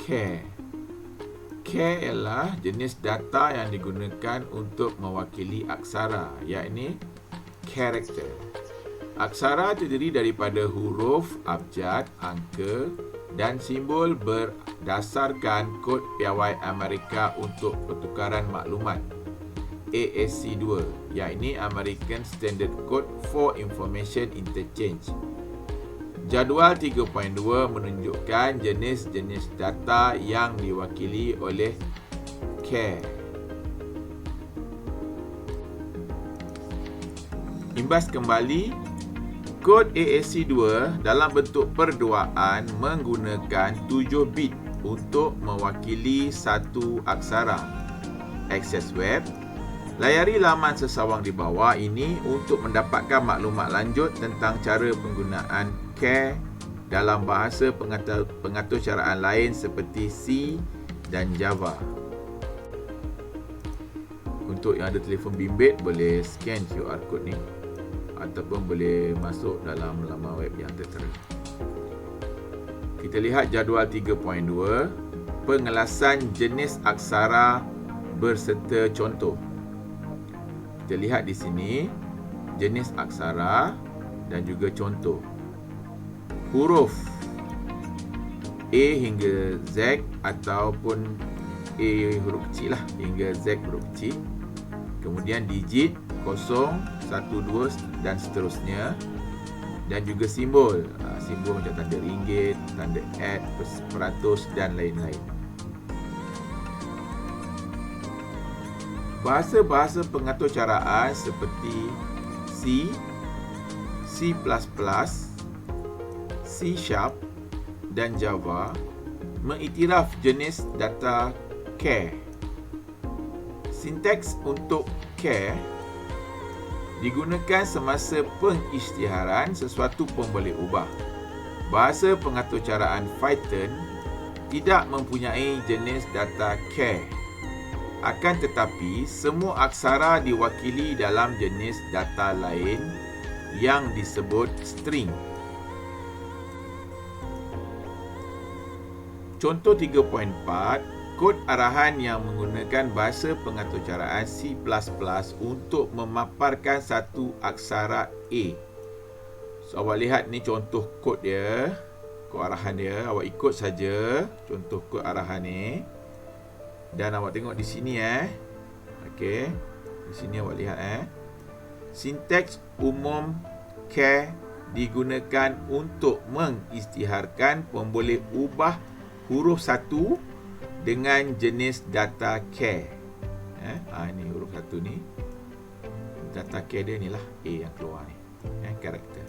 Char. Char ialah jenis data yang digunakan untuk mewakili aksara, iaitu karakter. Aksara terdiri daripada huruf, abjad, angka dan simbol berdasarkan kod piawai Amerika untuk pertukaran maklumat ASC2, iaitu American Standard Code for Information Interchange. Jadual 3.2 menunjukkan jenis-jenis data yang diwakili oleh char. Imbas kembali, kod ASC2 dalam bentuk perduaan menggunakan 7 bit untuk mewakili satu aksara. Akses web. Layari laman sesawang di bawah ini untuk mendapatkan maklumat lanjut tentang cara penggunaan char dalam bahasa pengaturcaraan lain seperti C dan Java. Untuk yang ada telefon bimbit, boleh scan QR code ni ataupun boleh masuk dalam laman web yang tertera. Kita lihat jadual 3.2, pengelasan jenis aksara berserta contoh. Kita lihat di sini jenis aksara dan juga contoh. Huruf A hingga Z ataupun A huruf kecil lah hingga Z huruf kecil. Kemudian digit 0, 1, 2 dan seterusnya. Dan juga simbol. Simbol macam tanda ringgit, tanda @ peratus dan lain-lain. Bahasa-bahasa pengaturcaraan seperti C, C++, C# dan Java mengiktiraf jenis data char. Sinteks untuk char digunakan semasa pengisytiharan sesuatu pun boleh ubah. Bahasa pengaturcaraan Python tidak mempunyai jenis data char. Akan tetapi, semua aksara diwakili dalam jenis data lain yang disebut string. Contoh 3.4, kod arahan yang menggunakan bahasa pengaturcaraan C++ untuk memaparkan satu aksara A. So, awak lihat ni contoh kod dia, kod arahan dia. Awak ikut saja contoh kod arahan ni. Dan awak tengok di sini Okey. Di sini awak lihat Sinteks umum char digunakan untuk mengisytiharkan pemboleh ubah huruf satu dengan jenis data char. Ini huruf satu ni. Data char dia ni lah A yang keluar ni. Karakter.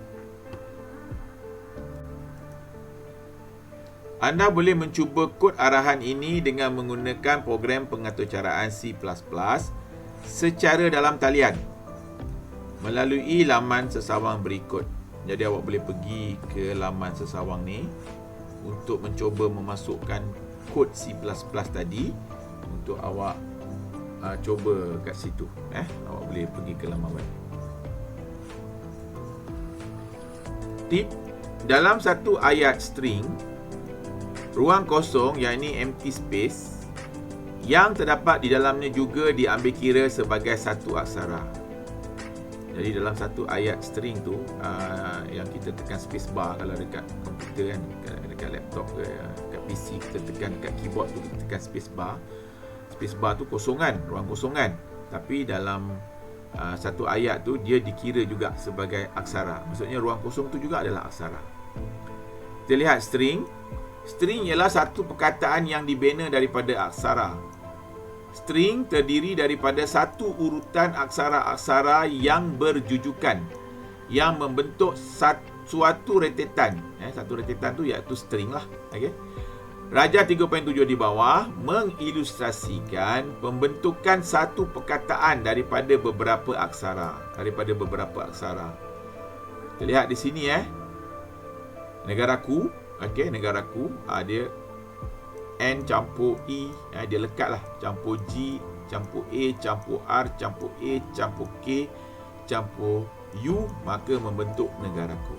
Anda boleh mencuba kod arahan ini dengan menggunakan program pengaturcaraan C++ secara dalam talian melalui laman sesawang berikut. Jadi awak boleh pergi ke laman sesawang ni untuk mencuba memasukkan kod C++ tadi untuk awak cuba kat situ. Awak boleh pergi ke laman web. Tip, dalam satu ayat string, ruang kosong iaitu empty space yang terdapat di dalamnya juga diambil kira sebagai satu aksara. Jadi dalam satu ayat string tu yang kita tekan space bar kalau dekat komputer kan, dekat laptop ke dekat PC kita tekan dekat keyboard tu kita tekan space bar. Space bar tu kosongan, ruang kosongan. Tapi dalam satu ayat tu dia dikira juga sebagai aksara. Maksudnya ruang kosong tu juga adalah aksara. Kita lihat string. String ialah satu perkataan yang dibina daripada aksara. String terdiri daripada satu urutan aksara-aksara yang berjujukan yang membentuk suatu retetan. Satu retetan tu iaitu string lah. Okay. Raja 3.7 di bawah mengilustrasikan pembentukan satu perkataan daripada beberapa aksara. Kita lihat di sini negaraku. Okey, negaraku dia N campur E, dia lekatlah campur G, campur A, campur R, campur A, campur K, campur U, maka membentuk negaraku.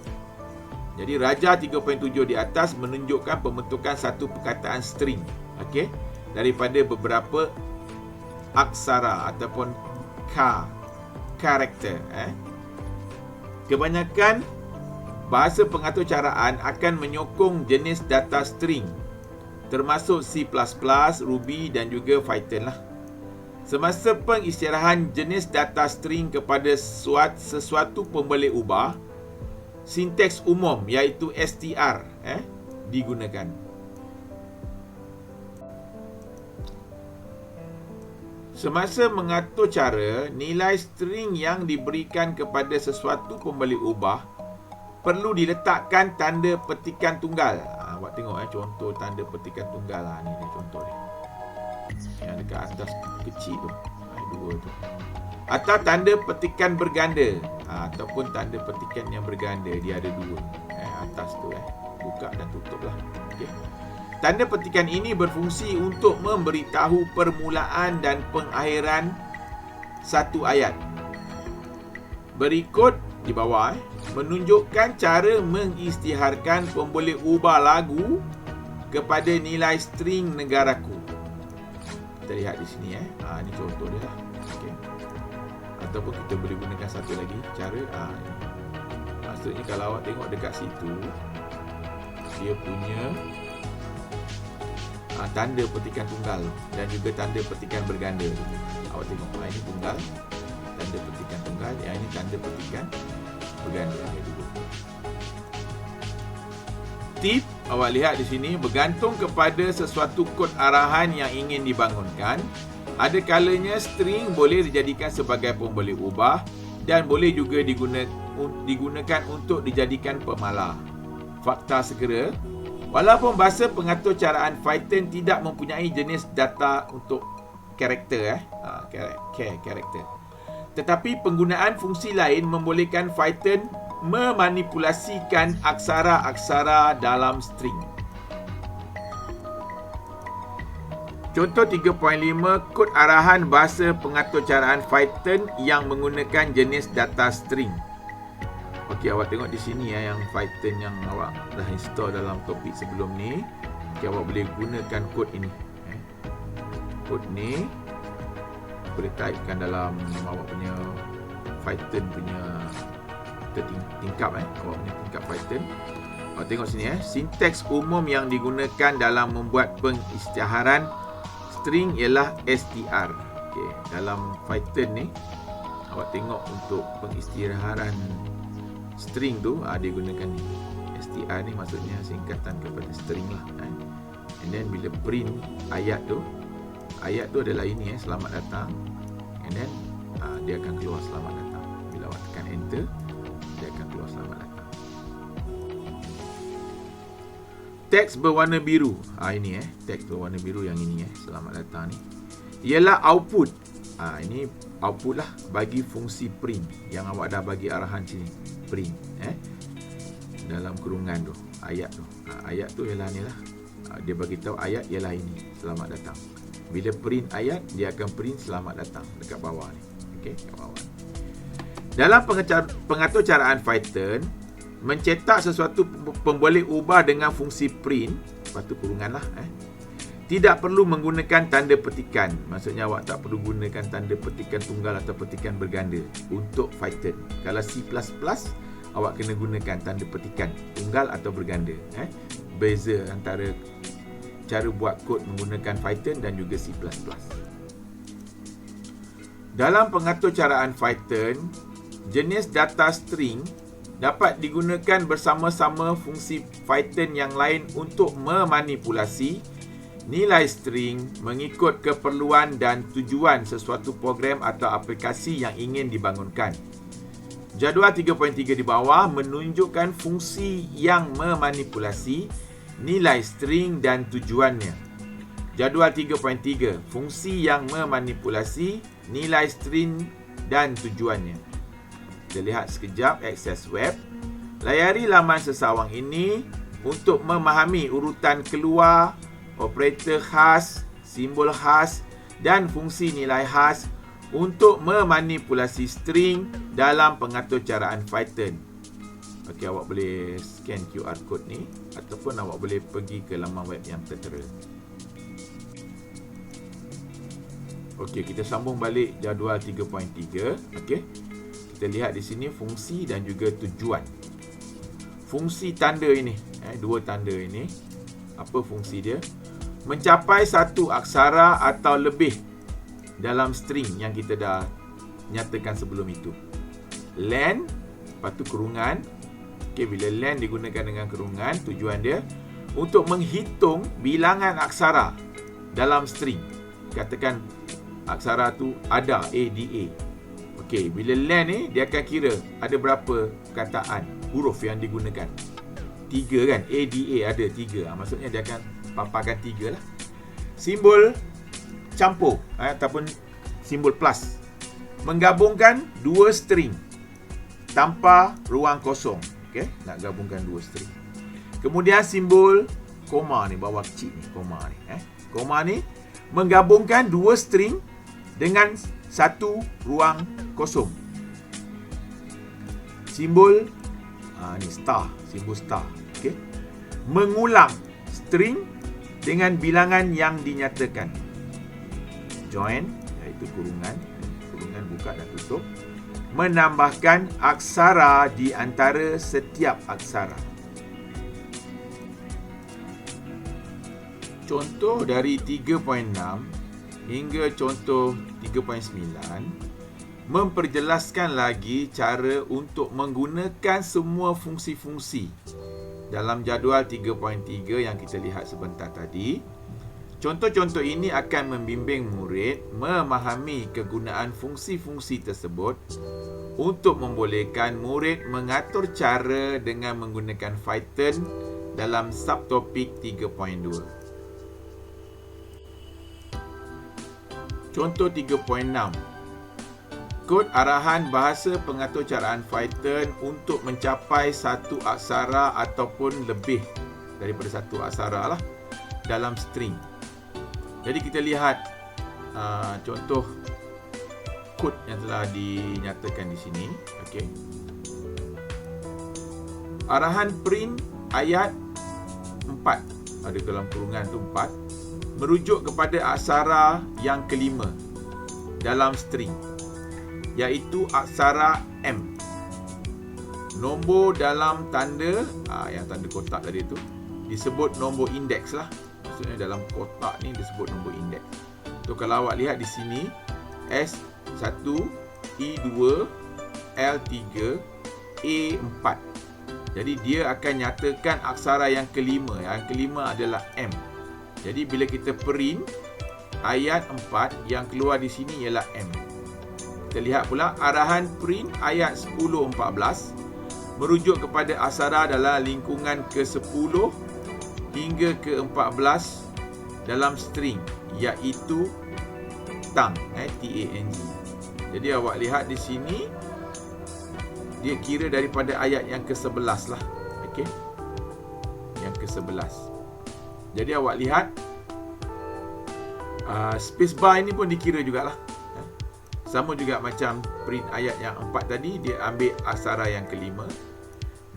Jadi Raja 3.7 di atas menunjukkan pembentukan satu perkataan string, okey, daripada beberapa aksara ataupun karakter. Kebanyakan bahasa pengaturcaraan akan menyokong jenis data string, termasuk C++, Ruby dan juga Python lah. Semasa pengisytiharan jenis data string kepada sesuatu pemboleh ubah, sinteks umum iaitu str digunakan. Semasa mengatur cara, nilai string yang diberikan kepada sesuatu pemboleh ubah perlu diletakkan tanda petikan tunggal. Awak tengok contoh tanda petikan tunggal lah. Ni contoh dia. Yang dekat atas kecil tu. Dua tu. Atau tanda petikan berganda. Ataupun tanda petikan yang berganda. Dia ada dua. Atas tu buka dan tutup lah. Okay. Tanda petikan ini berfungsi untuk memberitahu permulaan dan pengakhiran satu ayat. Berikut di bawah menunjukkan cara mengisytiharkan pemboleh ubah lagu kepada nilai string negaraku. Kita lihat di sini ini contoh dia lah. Okay. Ataupun kita boleh gunakan satu lagi cara. Maksudnya kalau awak tengok dekat situ, dia punya tanda petikan tunggal dan juga tanda petikan berganda. Awak tengok ini tunggal, tanda petikan tunggal, yang ini tanda petikan berganda. Tip awak lihat di sini, bergantung kepada sesuatu kod arahan yang ingin dibangunkan. Ada kalanya string boleh dijadikan sebagai pemboleh ubah dan boleh juga digunakan untuk dijadikan pemalah. Fakta segera, walaupun bahasa pengaturcaraan Python tidak mempunyai jenis data untuk karakter, karakter, tetapi penggunaan fungsi lain membolehkan Python memanipulasikan aksara-aksara dalam string. Contoh 3.5, kod arahan bahasa pengaturcaraan Python yang menggunakan jenis data string. Okey, awak tengok di sini yang Python yang awak dah install dalam topik sebelum ni. Okey, awak boleh gunakan kod ini. Kod ni boleh typekan dalam awak punya Python punya tingkap awak punya tingkap Python. Awak tengok sini sinteks umum yang digunakan dalam membuat pengisytiharan string ialah str. Okey, dalam Python ni awak tengok untuk pengisytiharan string tu dia gunakan ni. str ni maksudnya singkatan kepada string lah. And then bila print ayat tu adalah ini selamat datang. And then dia akan keluar selamat datang. Bila awak tekan enter, dia akan keluar selamat datang. Teks berwarna biru. Ini teks berwarna biru yang ini selamat datang ni. Ialah output. Ini output lah bagi fungsi print yang awak dah bagi arahan sini. Print dalam kurungan tu, ayat tu. Ayat tu ialah ni lah. Dia bagi tahu ayat ialah ini, selamat datang. Bila print ayat, dia akan print selamat datang dekat bawah ni. Okey, kat bawah. Dalam pengaturcaraan Python, mencetak sesuatu pemboleh ubah dengan fungsi print, lepas tu kurungan lah, tidak perlu menggunakan tanda petikan. Maksudnya awak tak perlu gunakan tanda petikan tunggal atau petikan berganda untuk Python. Kalau C++, awak kena gunakan tanda petikan tunggal atau berganda. Beza antara cara buat kod menggunakan Python dan juga C++. Dalam pengaturcaraan Python, jenis data string dapat digunakan bersama-sama fungsi Python yang lain untuk memanipulasi nilai string mengikut keperluan dan tujuan sesuatu program atau aplikasi yang ingin dibangunkan. Jadual 3.3 di bawah menunjukkan fungsi yang memanipulasi nilai string dan tujuannya. Jadual 3.3, fungsi yang memanipulasi nilai string dan tujuannya. Kita lihat sekejap akses web. Layari laman sesawang ini untuk memahami urutan keluar, operator khas, simbol khas dan fungsi nilai khas untuk memanipulasi string dalam pengaturcaraan Python. Okey, awak boleh scan QR code ni ataupun awak boleh pergi ke laman web yang tertera. Okey, kita sambung balik jadual 3.3. Okey. Kita lihat di sini fungsi dan juga tujuan. Fungsi tanda ini, dua tanda ini, apa fungsi dia? Mencapai satu aksara atau lebih dalam string yang kita dah nyatakan sebelum itu. Len, lepas tu kurungan. Okey, bila len digunakan dengan kurungan, tujuan dia untuk menghitung bilangan aksara dalam string. Katakan aksara tu ada ADA. Okey, bila len ni dia akan kira ada berapa perkataan, huruf yang digunakan. 3 kan? ADA ada 3. Maksudnya dia akan paparkan 3 lah. Simbol campur ataupun simbol plus. Menggabungkan dua string tanpa ruang kosong. Okey, nak gabungkan dua string. Kemudian simbol koma ni, bawah kecil ni, koma ni. Koma ni menggabungkan dua string dengan satu ruang kosong. Simbol ni star, simbol star. Okey. Mengulang string dengan bilangan yang dinyatakan. Join, iaitu kurungan. Kurungan buka dan tutup. Menambahkan aksara di antara setiap aksara. Contoh dari 3.6 hingga contoh 3.9 memperjelaskan lagi cara untuk menggunakan semua fungsi-fungsi dalam jadual 3.3 yang kita lihat sebentar tadi. Contoh-contoh ini akan membimbing murid memahami kegunaan fungsi-fungsi tersebut untuk membolehkan murid mengatur cara dengan menggunakan Python dalam subtopik 3.2. Contoh 3.6. Kod arahan bahasa pengaturcaraan Python untuk mencapai satu aksara ataupun lebih daripada satu aksara lah dalam string. Jadi kita lihat contoh kod yang telah dinyatakan di sini. Okey. Arahan print ayat 4, ada dalam kurungan tu 4, merujuk kepada aksara yang kelima dalam string, iaitu aksara M. Nombor dalam tanda yang tanda kotak tadi tu disebut nombor indeks lah. Maksudnya dalam kotak ni disebut nombor indeks. So kalau awak lihat di sini S1, E2, L3, A4. Jadi dia akan nyatakan aksara yang kelima. Yang kelima adalah M. Jadi bila kita print ayat 4, yang keluar di sini ialah M. Kita lihat pula arahan print ayat 10-14 merujuk kepada aksara dalam lingkungan ke-10 hingga ke-14 dalam string, iaitu tang, T-A-N-G. Jadi awak lihat di sini dia kira daripada ayat yang ke-11 lah. Okey. Yang ke-11. Jadi awak lihat space bar ini pun dikira jugalah. Sama juga macam print ayat yang 4 tadi, dia ambil aksara yang kelima.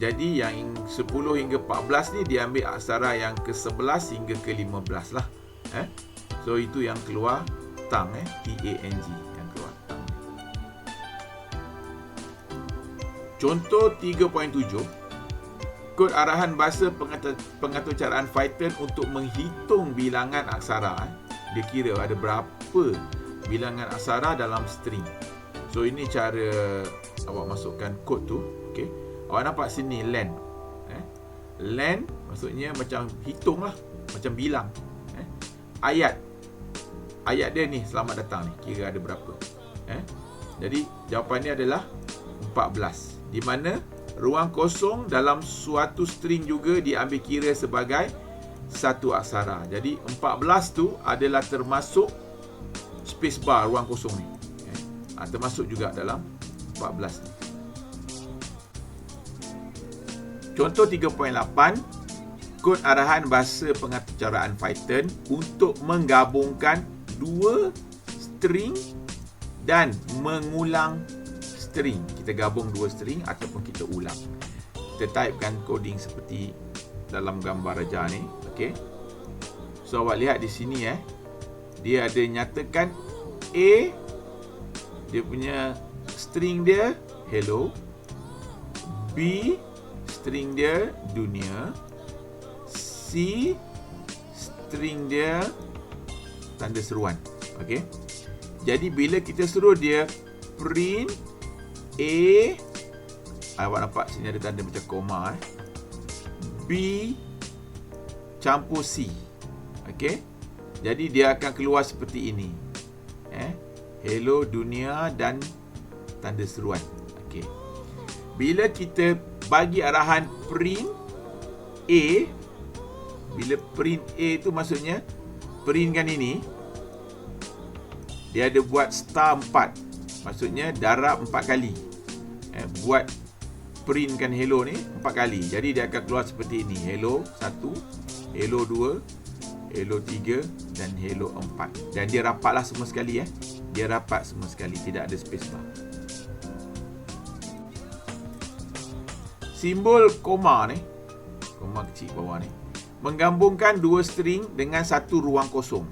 Jadi yang 10 hingga 14 ni dia ambil aksara yang ke-11 hingga ke-15 lah. So itu yang keluar tang, T-A-N-G yang keluar tang. Contoh 3.7. Kod arahan bahasa pengaturcaraan Python untuk menghitung bilangan aksara. Dia kira ada berapa bilangan aksara dalam string. So ini cara awak masukkan kod tu. Okey. Awak nampak sini len. Len maksudnya macam hitung lah, macam bilang. Ayat dia ni selamat datang ni, kira ada berapa. Jadi jawapannya adalah 14. Di mana ruang kosong dalam suatu string juga diambil kira sebagai satu aksara. Jadi 14 tu adalah termasuk space bar, ruang kosong ni. Termasuk juga dalam 14 ni. Contoh 3.8. Kod arahan bahasa pengaturcaraan Python untuk menggabungkan dua string dan mengulang string. Kita gabung dua string ataupun kita ulang. Kita kita typekan coding seperti dalam gambar raja ni. Okey. So awak lihat di sini dia ada nyatakan A, dia punya string dia hello, B string dia dunia, C string dia tanda seruan. Okey. Jadi bila kita suruh dia print A, awak nampak sini ada tanda macam koma B campur C. Okey. Jadi dia akan keluar seperti ini. Hello dunia dan tanda seruan. Okey. Bila kita bagi arahan print A, bila print A tu maksudnya printkan ini, dia ada buat star 4. Maksudnya darab 4 kali. Buat printkan hello ni 4 kali. Jadi dia akan keluar seperti ini. Hello 1, hello 2, hello 3 dan hello 4. Dan dia rapatlah semua sekali. Dia rapat semua sekali, tidak ada space bar. Simbol koma ni, koma kecil bawah ni, menggabungkan dua string dengan satu ruang kosong.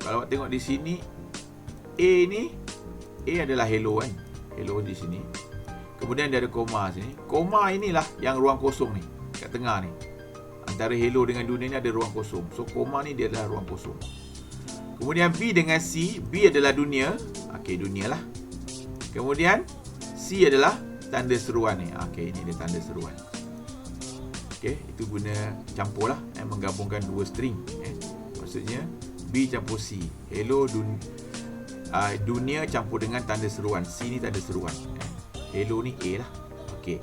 Kalau awak tengok di sini, A ni, A adalah hello kan. Hello di sini. Kemudian dia ada koma sini. Koma inilah yang ruang kosong ni, kat tengah ni. Antara hello dengan dunia ni ada ruang kosong. So koma ni dia adalah ruang kosong. Kemudian B dengan C, B adalah dunia. Okey, dunia lah. Kemudian C adalah tanda seruan ni. Okey, ini dia tanda seruan. Okey, itu guna campur lah, menggabungkan dua string. Maksudnya B campur C. Hello dunia campur dengan tanda seruan. C ni tanda seruan. Hello ni A lah. Okey.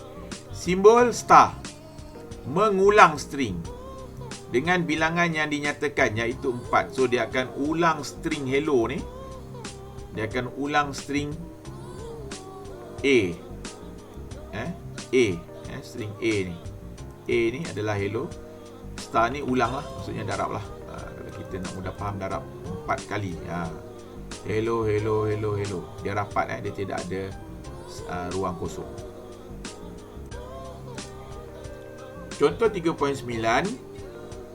Simbol star, mengulang string dengan bilangan yang dinyatakan, iaitu 4. So dia akan ulang string hello ni. Dia akan ulang string A. String A ni. A ni adalah hello. Star ni ulang lah, maksudnya darab lah. Kalau kita nak mudah faham, darab 4 kali. Hello, hello, hello, hello. Dia rapat, dia tidak ada ruang kosong. Contoh 3.9,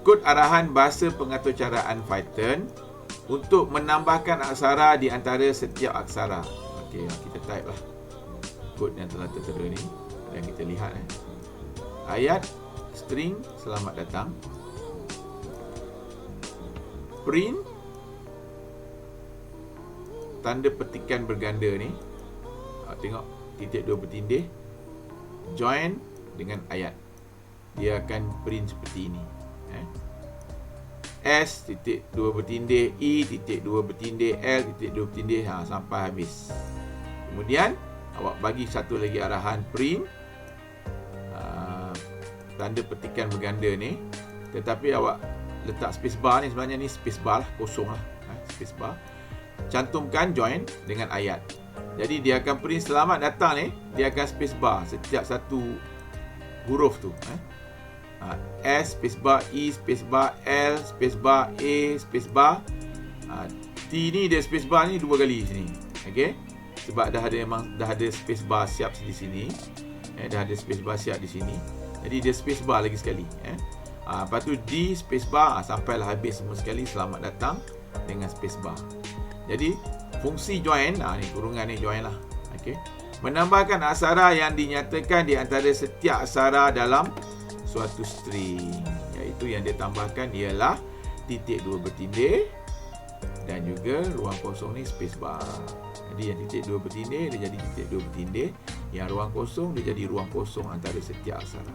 kod arahan bahasa pengaturcaraan Python untuk menambahkan aksara di antara setiap aksara. Okey, kita type lah kod yang telah tertera ni dan kita lihat. Ayat string selamat datang, print tanda petikan berganda ni. Tengok titik 2 bertindih, join dengan ayat. Dia akan print seperti ini. S titik 2 bertindih, I titik 2 bertindih, L titik 2 bertindih, sampai habis. Kemudian awak bagi satu lagi arahan print tanda petikan berganda ni, tetapi awak letak space bar ni, sebenarnya ni space bar lah, kosong lah, space bar. Cantumkan join dengan ayat. Jadi dia akan print selamat datang ni, dia akan space bar setiap satu huruf tu. S space bar, E space bar, L space bar, A space bar. T ni dia space bar ni 2 kali sini. Okey. Sebab dah ada space bar siap di sini. Dah ada space bar siap di sini. Jadi dia space bar lagi sekali. Lepas tu D space bar, sampailah habis semua sekali, selamat datang dengan space bar. Jadi fungsi join, ni kurungan ni join lah. Okey. Menambahkan aksara yang dinyatakan di antara setiap aksara dalam suatu string, iaitu yang dia tambahkan ialah titik 2 bertindih dan juga ruang kosong ni space bar. Jadi yang titik 2 bertindih dia jadi titik 2 bertindih, yang ruang kosong dia jadi ruang kosong antara setiap aksara.